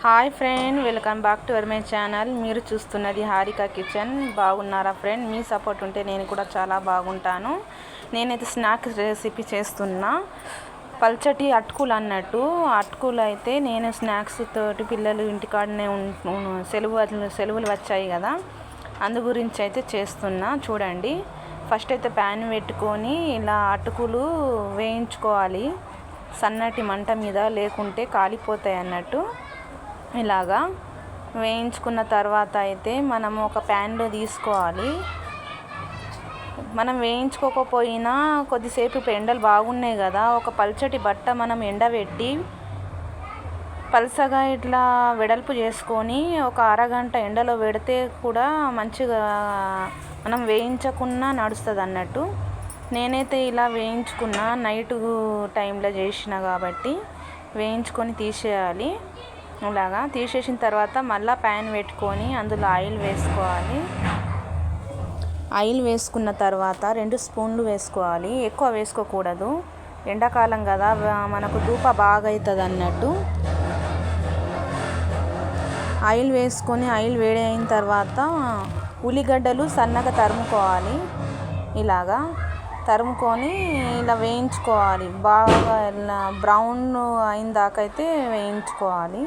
Hi friend, welcome back to my channel. మీరు చూస్తున్నది Harika kitchen. బాగున్నారా ఫ్రెండ్? మీ సపోర్ట్ ఉంటే నేను కూడా చాలా బాగుంటాను. నేనైతే స్నాక్స్ రెసిపీ చేస్తున్నా. పల్చటి అటుకులు అన్నట్టు. అటుకులు అయితే నేను స్నాక్స్ తోటి పిల్లలు ఇంటికాడనే సెలవులు వచ్చాయి కదా, అందు గురించి అయితే చేస్తున్నా. చూడండి, ఫస్ట్ అయితే ప్యాన్ పెట్టుకొని ఇలా అటుకులు వేయించుకోవాలి సన్నటి మంట మీద, లేకుంటే కాలిపోతాయి అన్నట్టు. ఇలాగా వేయించుకున్న తర్వాత అయితే మనము ఒక ప్యాన్లో తీసుకోవాలి. మనం వేయించుకోకపోయినా కొద్దిసేపు ఎండలు బాగున్నాయి కదా, ఒక పల్చటి బట్ట మనం ఎండబెట్టి పల్సగా ఇట్లా వెడల్పు చేసుకొని ఒక అరగంట ఎండలో పెడితే కూడా మంచిగా మనం వేయించకున్నా నడుస్తుంది అన్నట్టు. నేనైతే ఇలా వేయించుకున్నా, నైట్ టైంలో చేసిన కాబట్టి వేయించుకొని తీసేయాలి. ఇలాగా తీసేసిన తర్వాత మళ్ళీ ప్యాన్ పెట్టుకొని అందులో ఆయిల్ వేసుకోవాలి. ఆయిల్ వేసుకున్న తర్వాత 2 స్పూన్లు వేసుకోవాలి, ఎక్కువ వేసుకోకూడదు. ఎండాకాలం కదా, మనకు ధూప బాగా అవుతుంది అన్నట్టు. ఆయిల్ వేసుకొని ఆయిల్ వేడి అయిన తర్వాత ఉల్లిగడ్డలు సన్నగా తరుముకోవాలి. ఇలాగా తరుముకొని ఇలా వేయించుకోవాలి. బాగా ఇలా బ్రౌన్ అయిన దాకా అయితే వేయించుకోవాలి.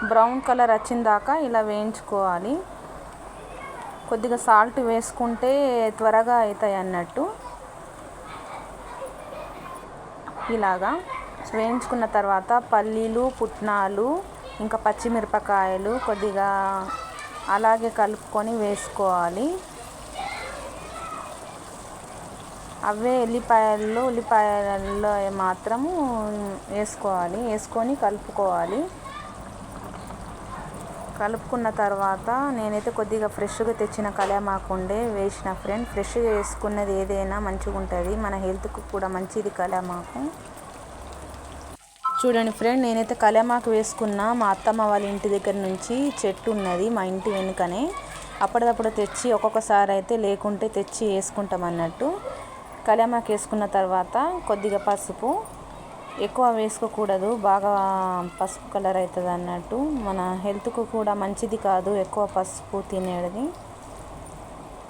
బ్రౌన్ కలర్ వచ్చిన దాకా ఇలా వేయించుకోవాలి. కొద్దిగా సాల్ట్ వేసుకుంటే త్వరగా అవుతాయి అన్నట్టు. ఇలాగా వేయించుకున్న తర్వాత పల్లీలు, పుట్నాలు, ఇంకా పచ్చిమిరపకాయలు కొద్దిగా అలాగే కలుపుకొని వేసుకోవాలి. అవే ఉల్లిపాయల్లో మాత్రము వేసుకోవాలి. వేసుకొని కలుపుకోవాలి. కలుపుకున్న తర్వాత నేనైతే కొద్దిగా ఫ్రెష్గా తెచ్చిన కళ్యామాకు ఉండే వేసిన ఫ్రెండ్. ఫ్రెష్గా వేసుకున్నది ఏదైనా మంచిగా ఉంటుంది, మన హెల్త్కు కూడా మంచిది కళ్యామాకు. చూడండి ఫ్రెండ్, నేనైతే కళ్యామాకు వేసుకున్నా. మా అత్తమ్మ వాళ్ళ ఇంటి దగ్గర నుంచి చెట్టు ఉన్నది మా ఇంటి వెనుకనే. అప్పటిదప్పుడు తెచ్చి ఒక్కొక్కసారి అయితే లేకుంటే తెచ్చి వేసుకుంటాం అన్నట్టు. కళ్యామాకు వేసుకున్న తర్వాత కొద్దిగా పసుపు, ఎక్కువ వేసుకోకూడదు, బాగా పసుపు కలర్ అవుతుంది అన్నట్టు. మన హెల్త్కు కూడా మంచిది కాదు ఎక్కువ పసుపు తినేది.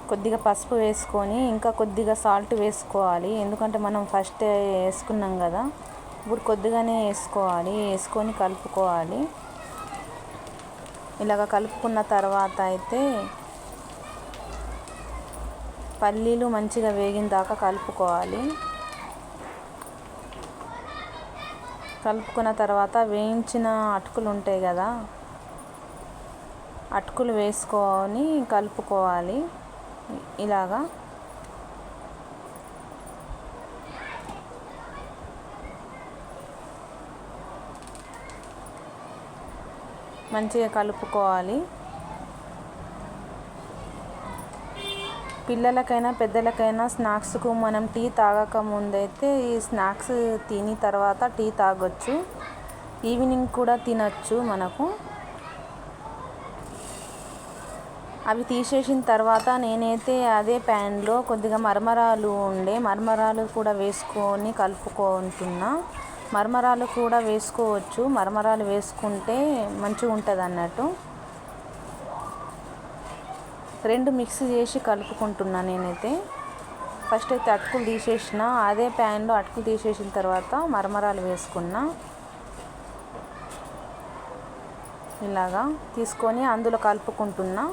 కొద్దిగా పసుపు వేసుకొని ఇంకా కొద్దిగా సాల్ట్ వేసుకోవాలి, ఎందుకంటే మనం ఫస్ట్ వేసుకున్నాం కదా, ఇప్పుడు కొద్దిగానే వేసుకోవాలి. వేసుకొని కలుపుకోవాలి. ఇలాగ కలుపుకున్న తర్వాత అయితే పల్లీలు మంచిగా వేగిన దాకా కలుపుకోవాలి. కలుపుకున్న తర్వాత వేయించిన అటుకులు ఉంటాయి కదా, అటుకులు వేసుకొని కలుపుకోవాలి. ఇలాగా మంచిగా కలుపుకోవాలి. పిల్లలకైనా పెద్దలకైనా స్నాక్స్కు మనం టీ తాగక ముందైతే ఈ స్నాక్స్ తిని తర్వాత టీ తాగొచ్చు. ఈవినింగ్ కూడా తినచ్చు మనకు. అవి తీసేసిన తర్వాత నేనైతే అదే ప్యాన్లో కొద్దిగా మరమరాలు కూడా వేసుకొని కలుపుకుంటున్నా. మరమరాలు కూడా వేసుకోవచ్చు, మరమరాలు వేసుకుంటే మంచిగా ఉంటుంది అన్నట్టు. 2 మిక్స్ చేసి కలుపుకుంటున్నా నేనైతే. ఫస్ట్ అయితే అటుకులు తీసేసిన, అదే ప్యాన్లో అటుకులు తీసేసిన తర్వాత మరమరాలు వేసుకున్నా. ఇలాగా తీసుకొని అందులో కలుపుకుంటున్నా.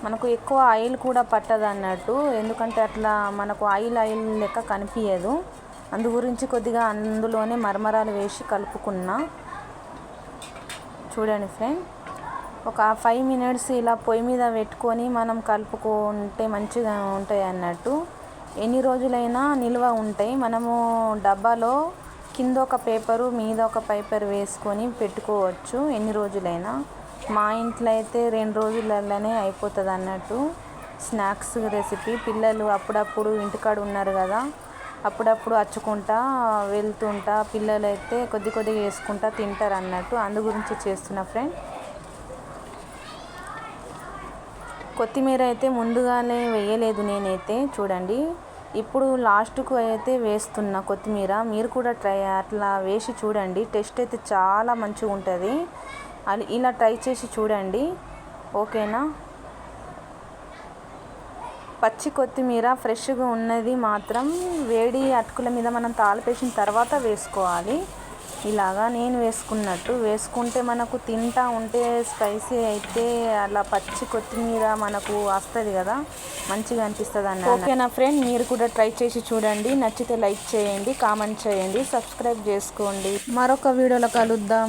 మనకు ఎక్కువ ఆయిల్ కూడా పట్టదు అన్నట్టు, ఎందుకంటే అట్లా మనకు ఆయిల్ లెక్క కనిపించదు. అందు గురించి కొద్దిగా అందులోనే మరమరాలు వేసి కలుపుకున్నా. చూడండి ఫ్రెండ్, ఒక 5 మినిట్స్ ఇలా పొయ్యి మీద పెట్టుకొని మనం కలుపుకుంటే మంచిగా ఉంటాయి అన్నట్టు. ఎన్ని రోజులైనా నిల్వ ఉంటాయి. మనము డబ్బాలో కింద ఒక పేపరు మీద ఒక పేపర్ వేసుకొని పెట్టుకోవచ్చు ఎన్ని రోజులైనా. మా ఇంట్లో అయితే 2 రోజులలోనే అయిపోతుంది అన్నట్టు స్నాక్స్ రెసిపీ. పిల్లలు అప్పుడప్పుడు ఇంటికాడ ఉన్నారు కదా, అప్పుడప్పుడు అచ్చుకుంటా వెళ్తుంటా పిల్లలు అయితే కొద్దిగా వేసుకుంటా తింటారు అన్నట్టు. అందు గురించి చేస్తున్నా ఫ్రెండ్. కొత్తిమీర అయితే ముందుగానే వేయలేదు నేనైతే. చూడండి, ఇప్పుడు లాస్ట్కు అయితే వేస్తున్న కొత్తిమీర. మీరు కూడా అట్లా వేసి చూడండి. టేస్ట్ అయితే చాలా మంచిగా ఉంటుంది. ఇలా ట్రై చేసి చూడండి. ఓకేనా. పచ్చి కొత్తిమీర ఫ్రెష్గా ఉన్నది మాత్రం వేడి అటుకుల మీద మనం తాలిపేసిన తర్వాత వేసుకోవాలి. ఇలాగా నేను వేసుకున్నట్టు వేసుకుంటే మనకు తింటా ఉంటే స్పైసీ అయితే అలా పచ్చి కొత్తిమీర మనకు వస్తుంది కదా, మంచిగా అనిపిస్తుంది అన్న. ఓకేనా ఫ్రెండ్, మీరు కూడా ట్రై చేసి చూడండి. నచ్చితే లైక్ చేయండి, కామెంట్ చేయండి, సబ్స్క్రైబ్ చేసుకోండి. మరొక వీడియోలో కలుద్దాం.